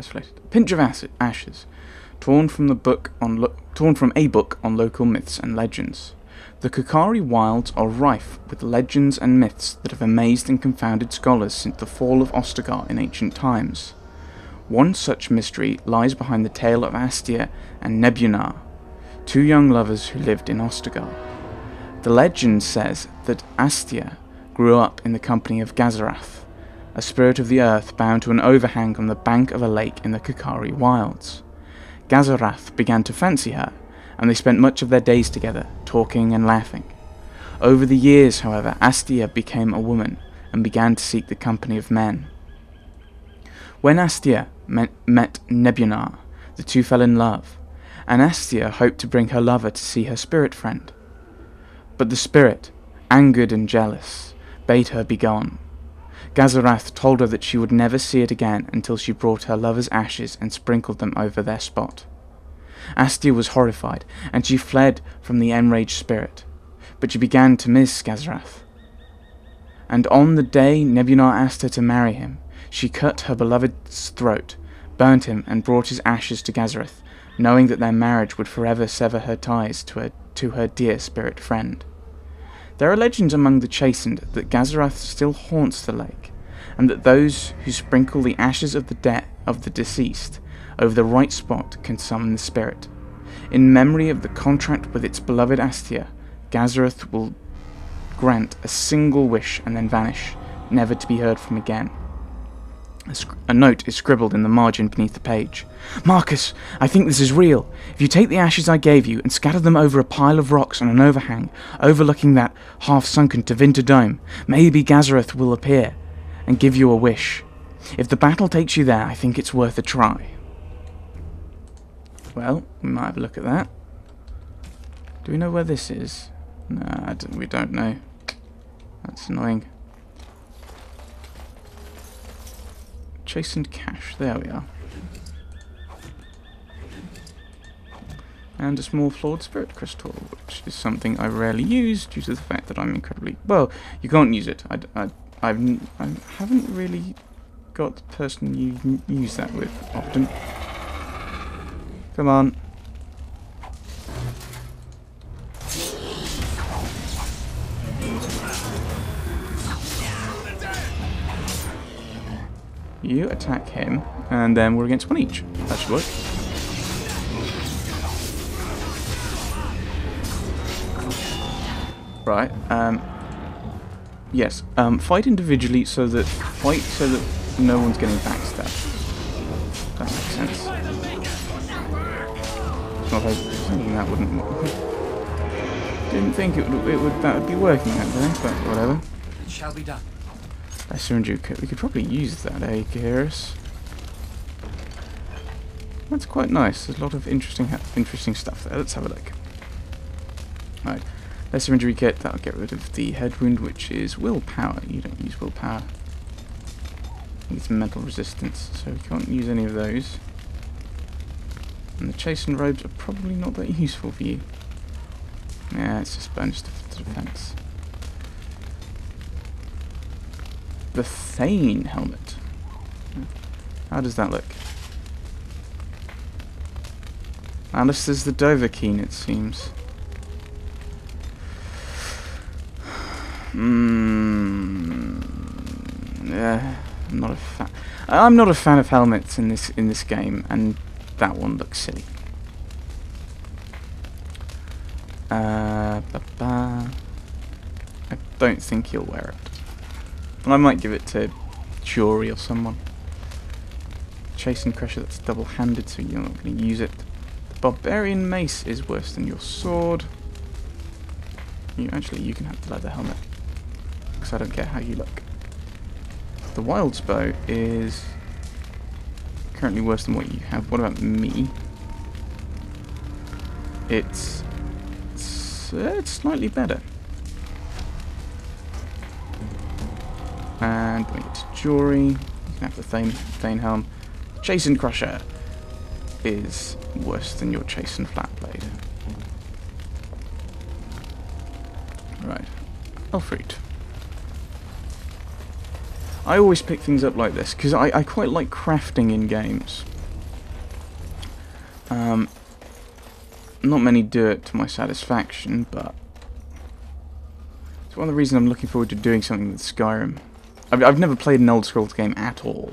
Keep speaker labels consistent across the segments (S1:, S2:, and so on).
S1: isolated. A pinch of ashes, torn from a book on local myths and legends. The Korcari Wilds are rife with legends and myths that have amazed and confounded scholars since the fall of Ostagar in ancient times. One such mystery lies behind the tale of Astia and Nebunar, two young lovers who lived in Ostagar. The legend says that Astia grew up in the company of Gathereth, a spirit of the earth bound to an overhang on the bank of a lake in the Korcari Wilds. Gathereth began to fancy her, and they spent much of their days together, talking and laughing. Over the years, however, Astia became a woman and began to seek the company of men. When Astia met Nebunar, the two fell in love, and Astia hoped to bring her lover to see her spirit friend. But the spirit, angered and jealous, bade her begone. Gathereth told her that she would never see it again until she brought her lover's ashes and sprinkled them over their spot. Astia was horrified, and she fled from the enraged spirit, but she began to miss Gathereth. And on the day Nebunar asked her to marry him, she cut her beloved's throat, burnt him, and brought his ashes to Gathereth, knowing that their marriage would forever sever her ties to her dear spirit friend. There are legends among the chastened that Gathereth still haunts the lake, and that those who sprinkle the ashes of the deceased over the right spot can summon the spirit. In memory of the contract with its beloved Astia, Gathereth will grant a single wish and then vanish, never to be heard from again. A note is scribbled in the margin beneath the page. "Marcus, I think this is real. If you take the ashes I gave you and scatter them over a pile of rocks on an overhang overlooking that half-sunken Tevinter dome, maybe Gathereth will appear and give you a wish. If the battle takes you there, I think it's worth a try." Well, we might have a look at that. Do we know where this is? No, we don't know. That's annoying. Chastened cache, there we are. And a small flawed spirit crystal, which is something I rarely use due to the fact that I'm incredibly... Well, you can't use it. I haven't really got the person you use that with often. Come on. You attack him, and then we're against one each. That should work. Right. Yes. Fight individually so that no one's getting backstabbed. That makes sense. Not thinking that wouldn't work. Didn't think that would be working that way, but whatever.
S2: It shall be done.
S1: We could probably use that, Garrus. That's quite nice. There's a lot of interesting stuff there. Let's have a look. Alright. Lesser injury kit, that'll get rid of the head wound, which is willpower. You don't use willpower. It's mental resistance, so we can't use any of those. And the chastened robes are probably not that useful for you. Yeah, it's just bonus to defense. The Thane helmet. How does that look? Alice is the Dovahkiin, it seems. Yeah, I'm not a fan of helmets in this game, and that one looks silly. I don't think he'll wear it. And I might give it to Jury or someone. Chastened Crusher, that's double-handed, so you're not going to use it. The Barbarian Mace is worse than your sword. You can have the leather helmet, because I don't care how you look. The Wilds Bow is currently worse than what you have. What about me? It's slightly better. And bring it to Jury. You can have the Thane helm. Chastened Crusher is worse than your Chastened Flatblade. Right. Elfried. I always pick things up like this, because I quite like crafting in games. Not many do it to my satisfaction, but it's one of the reasons I'm looking forward to doing something with Skyrim. I've never played an Elder Scrolls game at all,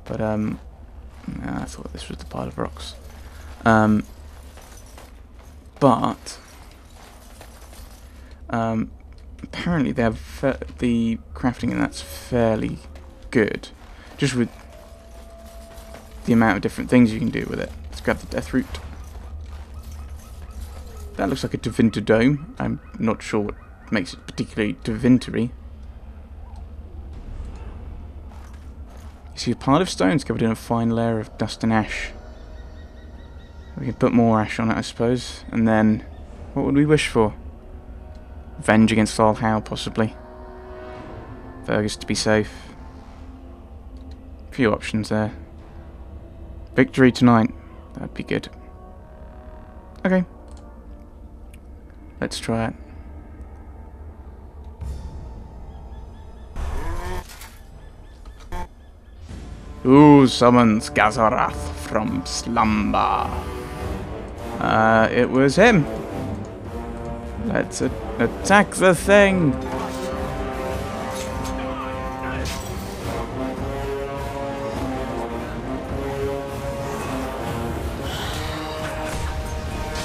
S1: but nah, I thought this was the pile of rocks. But apparently they have the crafting, and that's fairly good, just with the amount of different things you can do with it. Let's grab the death root. That looks like a Tevinter dome. I'm not sure what makes it particularly Tevintery. You see a pile of stones covered in a fine layer of dust and ash. We can put more ash on it, I suppose. And then, what would we wish for? Revenge against Valhalla, possibly. Fergus to be safe. Few options there. Victory tonight. That'd be good. Okay. Let's try it. Who summons Gathereth from slumber? It was him. Let's attack the thing.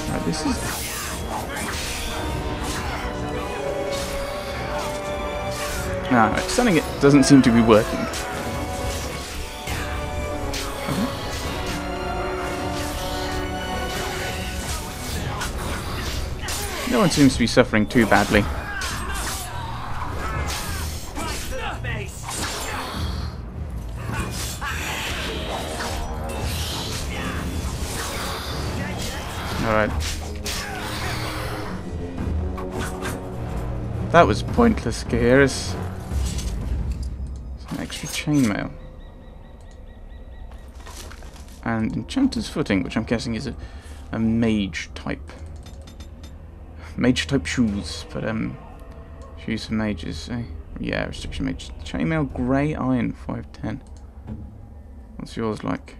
S1: Now, this is... No, stunning it doesn't seem to be working. No one seems to be suffering too badly. Alright. That was pointless, Gears. Some extra chainmail. And Enchanter's Footing, which I'm guessing is a mage type. Mage type shoes, but shoes for mages, eh? Yeah, restriction mage. Chainmail grey iron, 510. What's yours like?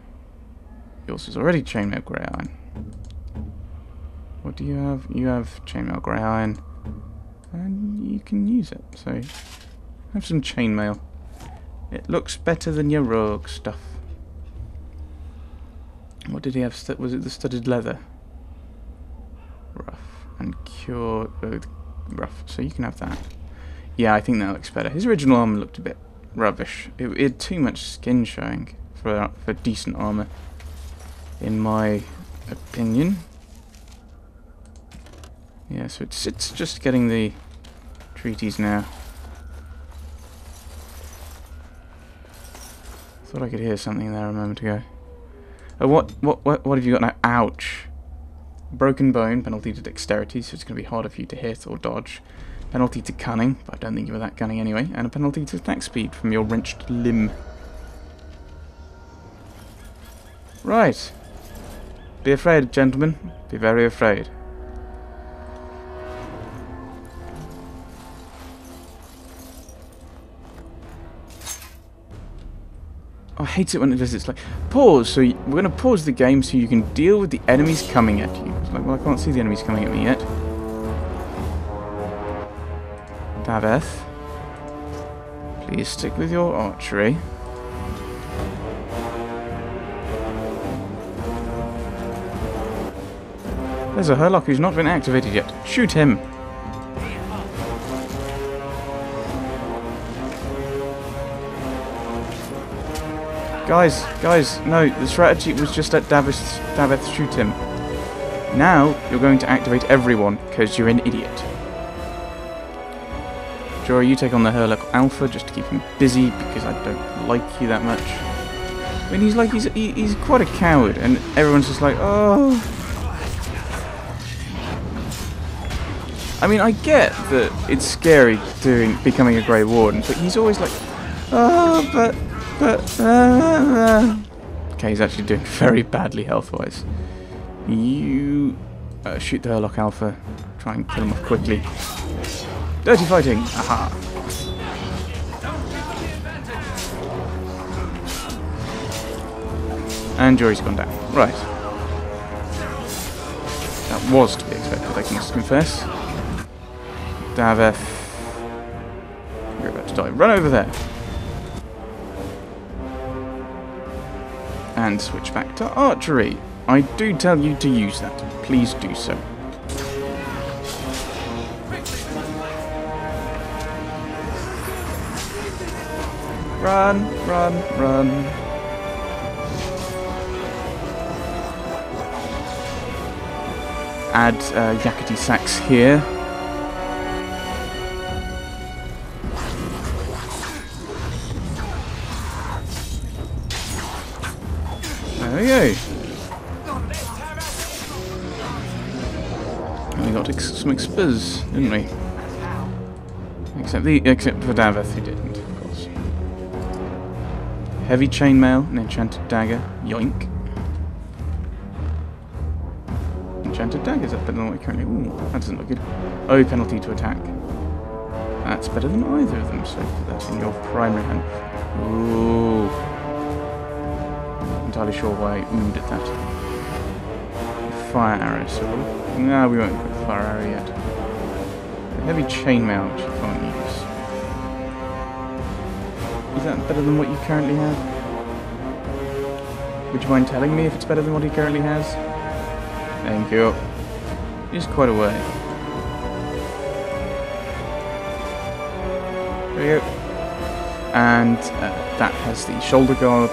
S1: Yours is already chainmail grey iron. What do you have? You have chainmail grey iron, and you can use it. So have some chainmail. It looks better than your rogue stuff. What did he have? Was it the studded leather? Rough. And cure rough, so you can have that. Yeah, I think that looks better. His original armor looked a bit rubbish. It had too much skin showing for decent armor, in my opinion. Yeah, so it's just getting the treaties now. Thought I could hear something there a moment ago. Oh, what have you got now? Ouch. Broken bone, penalty to dexterity, so it's going to be harder for you to hit or dodge. Penalty to cunning, but I don't think you were that cunning anyway. And a penalty to attack speed from your wrenched limb. Right. Be afraid, gentlemen. Be very afraid. I hate it when it does. It's like, pause, so we're going to pause the game so you can deal with the enemies coming at you. It's like, well, I can't see the enemies coming at me yet. Gathereth, please stick with your archery. There's a Hurlock who's not been activated yet. Shoot him! Guys, no, the strategy was just let Gathereth shoot him. Now, you're going to activate everyone, because you're an idiot. Jory, you take on the Hurlock Alpha, just to keep him busy, because I don't like you that much. I mean, he's quite a coward, and everyone's just like, oh... I mean, I get that it's scary becoming a Grey Warden, but he's always like, oh, but... Okay, he's actually doing very badly health-wise. You shoot the Hurlock Alpha. Try and kill him off quickly. Dirty fighting! Aha! And Jory's gone down. Right. That was to be expected, I must confess. Gathereth. You're about to die. Run over there. And switch back to archery. I do tell you to use that. Please do so. Run, run, run. Add yakety sacks here. There we go. And we got some XPs, didn't we? Except for Gathereth, who didn't, of course. Heavy chainmail, an enchanted dagger. Yoink. Enchanted dagger, is that better than what we currently... Ooh, that doesn't look good. Oh, penalty to attack. That's better than either of them, so put that in your primary hand. Ooh. Not entirely sure why I oohed at that. Fire arrow, so... No, we won't put fire arrow yet. A heavy chainmail, which you can't use. Is that better than what you currently have? Would you mind telling me if it's better than what he currently has? Thank you. It's quite a way. There we go. And that has the shoulder guard.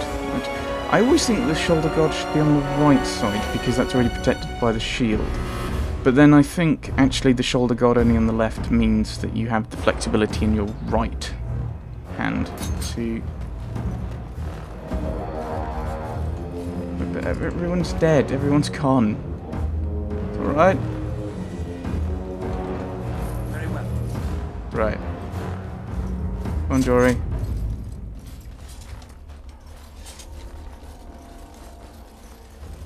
S1: I always think the shoulder guard should be on the right side because that's already protected by the shield. But then I think actually the shoulder guard only on the left means that you have the flexibility in your right hand to... But everyone's dead, everyone's gone. It's alright.
S2: Very well.
S1: Right. Come on, Jory.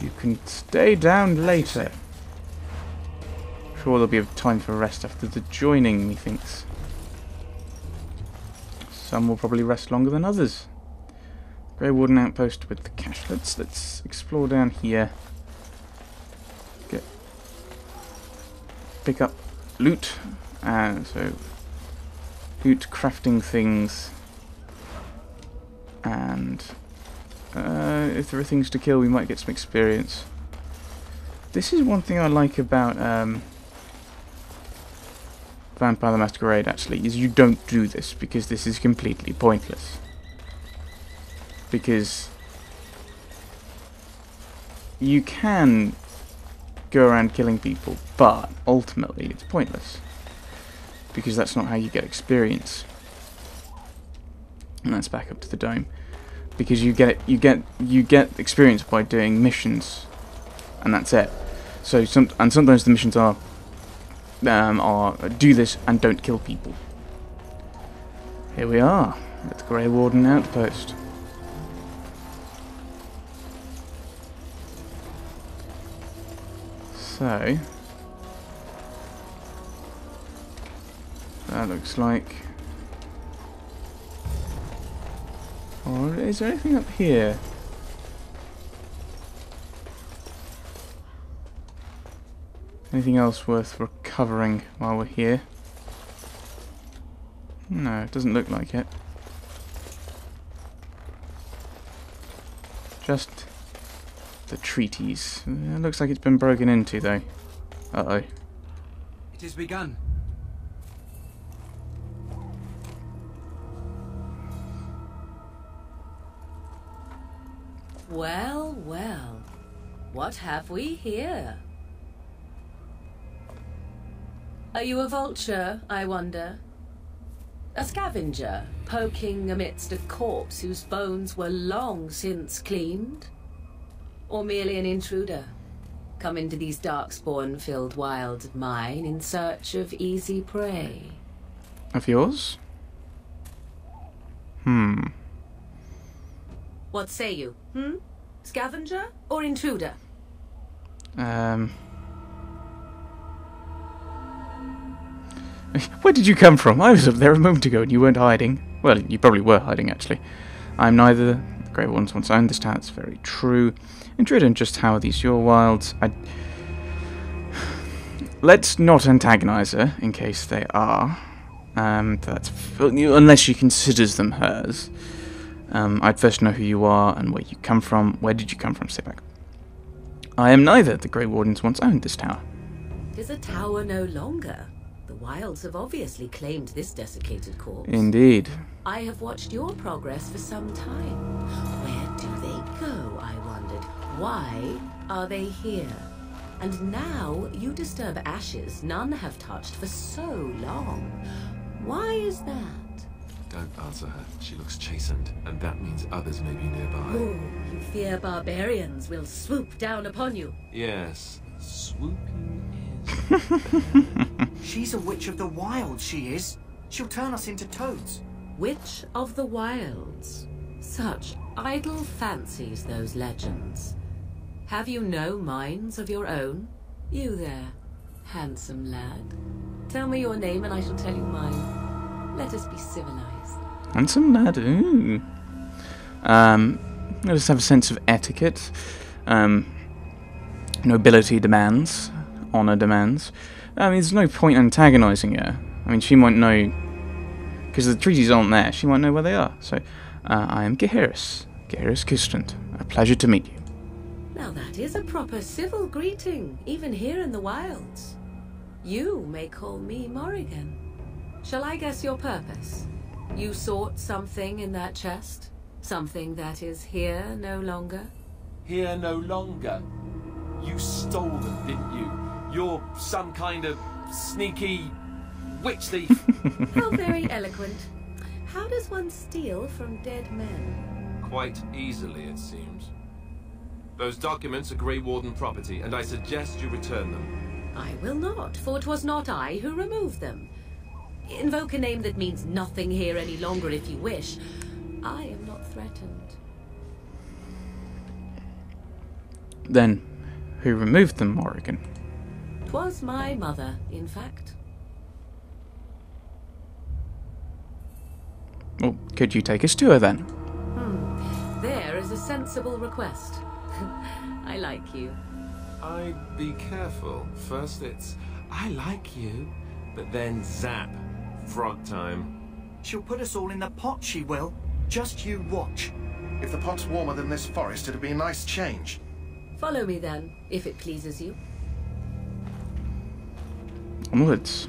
S1: You can stay down later. Sure, there'll be time for rest after the joining, methinks. Some will probably rest longer than others. Grey Warden outpost with the cache. Let's explore down here. Pick up loot. So loot, crafting things, and if there are things to kill, we might get some experience. This is one thing I like about Vampire the Masquerade, actually, is you don't do this, because this is completely pointless. Because you can go around killing people, but ultimately it's pointless. Because that's not how you get experience. And that's back up to the dome. Because you get experience by doing missions, and that's it. So sometimes the missions are do this and don't kill people. Here we are at the Grey Warden outpost. So that looks like. Or is there anything up here? Anything else worth recovering while we're here? No, it doesn't look like it. Just the treaties. It looks like it's been broken into, though. Uh-oh.
S2: It has begun.
S3: Well, well. What have we here? Are you a vulture, I wonder? A scavenger, poking amidst a corpse whose bones were long since cleaned? Or merely an intruder, come into these darkspawn-filled wilds of mine in search of easy prey?
S1: Of yours?
S3: What say you, Scavenger or intruder?
S1: Where did you come from? I was up there a moment ago and you weren't hiding. Well, you probably were hiding, actually. I'm neither Grey Wardens once owned this town. It's very true. Intrigued in just how are these your wilds? Let's not antagonize her, in case they are. Unless she considers them hers. I'd first know who you are and where you come from. Where did you come from? Stay back. I am neither. The Grey Wardens once owned this tower.
S3: It is a tower no longer. The Wilds have obviously claimed this desiccated corpse.
S1: Indeed.
S3: I have watched your progress for some time. Where do they go, I wondered. Why are they here? And now you disturb ashes none have touched for so long. Why is that?
S4: Don't answer her. She looks chastened, and that means others may be nearby.
S3: Oh, you fear barbarians will swoop down upon you.
S4: Yes, swooping is...
S2: She's a witch of the wilds, she is. She'll turn us into toads.
S3: Witch of the Wilds. Such idle fancies, those legends. Have you no minds of your own? You there, handsome lad. Tell me your name and I shall tell you mine. Let us be civilized.
S1: Handsome lad, ooh. Let us have a sense of etiquette. Nobility demands. Honour demands. I mean, there's no point antagonising her. I mean, she might know... Because the treaties aren't there, she might know where they are. So, I am Gathereth. Gathereth Kistland. A pleasure to meet you.
S3: Now that is a proper civil greeting, even here in the wilds. You may call me Morrigan. Shall I guess your purpose? You sought something in that chest? Something that is here no longer?
S4: Here no longer. You stole them, didn't you? You're some kind of sneaky witch thief.
S3: How very eloquent. How does one steal from dead men?
S4: Quite easily, it seems. Those documents are Grey Warden property, and I suggest you return them.
S3: I will not, for 'twas not I who removed them. Invoke a name that means nothing here any longer if you wish. I am not threatened.
S1: Then, who removed them, Morrigan?
S3: 'Twas my mother, in fact.
S1: Well, could you take us to her then?
S3: There is a sensible request. I like you.
S4: I'd be careful. First it's, I like you, but then zap. Frog time.
S2: She'll put us all in the pot, she will. Just you watch.
S5: If the pot's warmer than this forest, it'd be a nice change.
S3: Follow me then, if it pleases you.
S1: Onwards.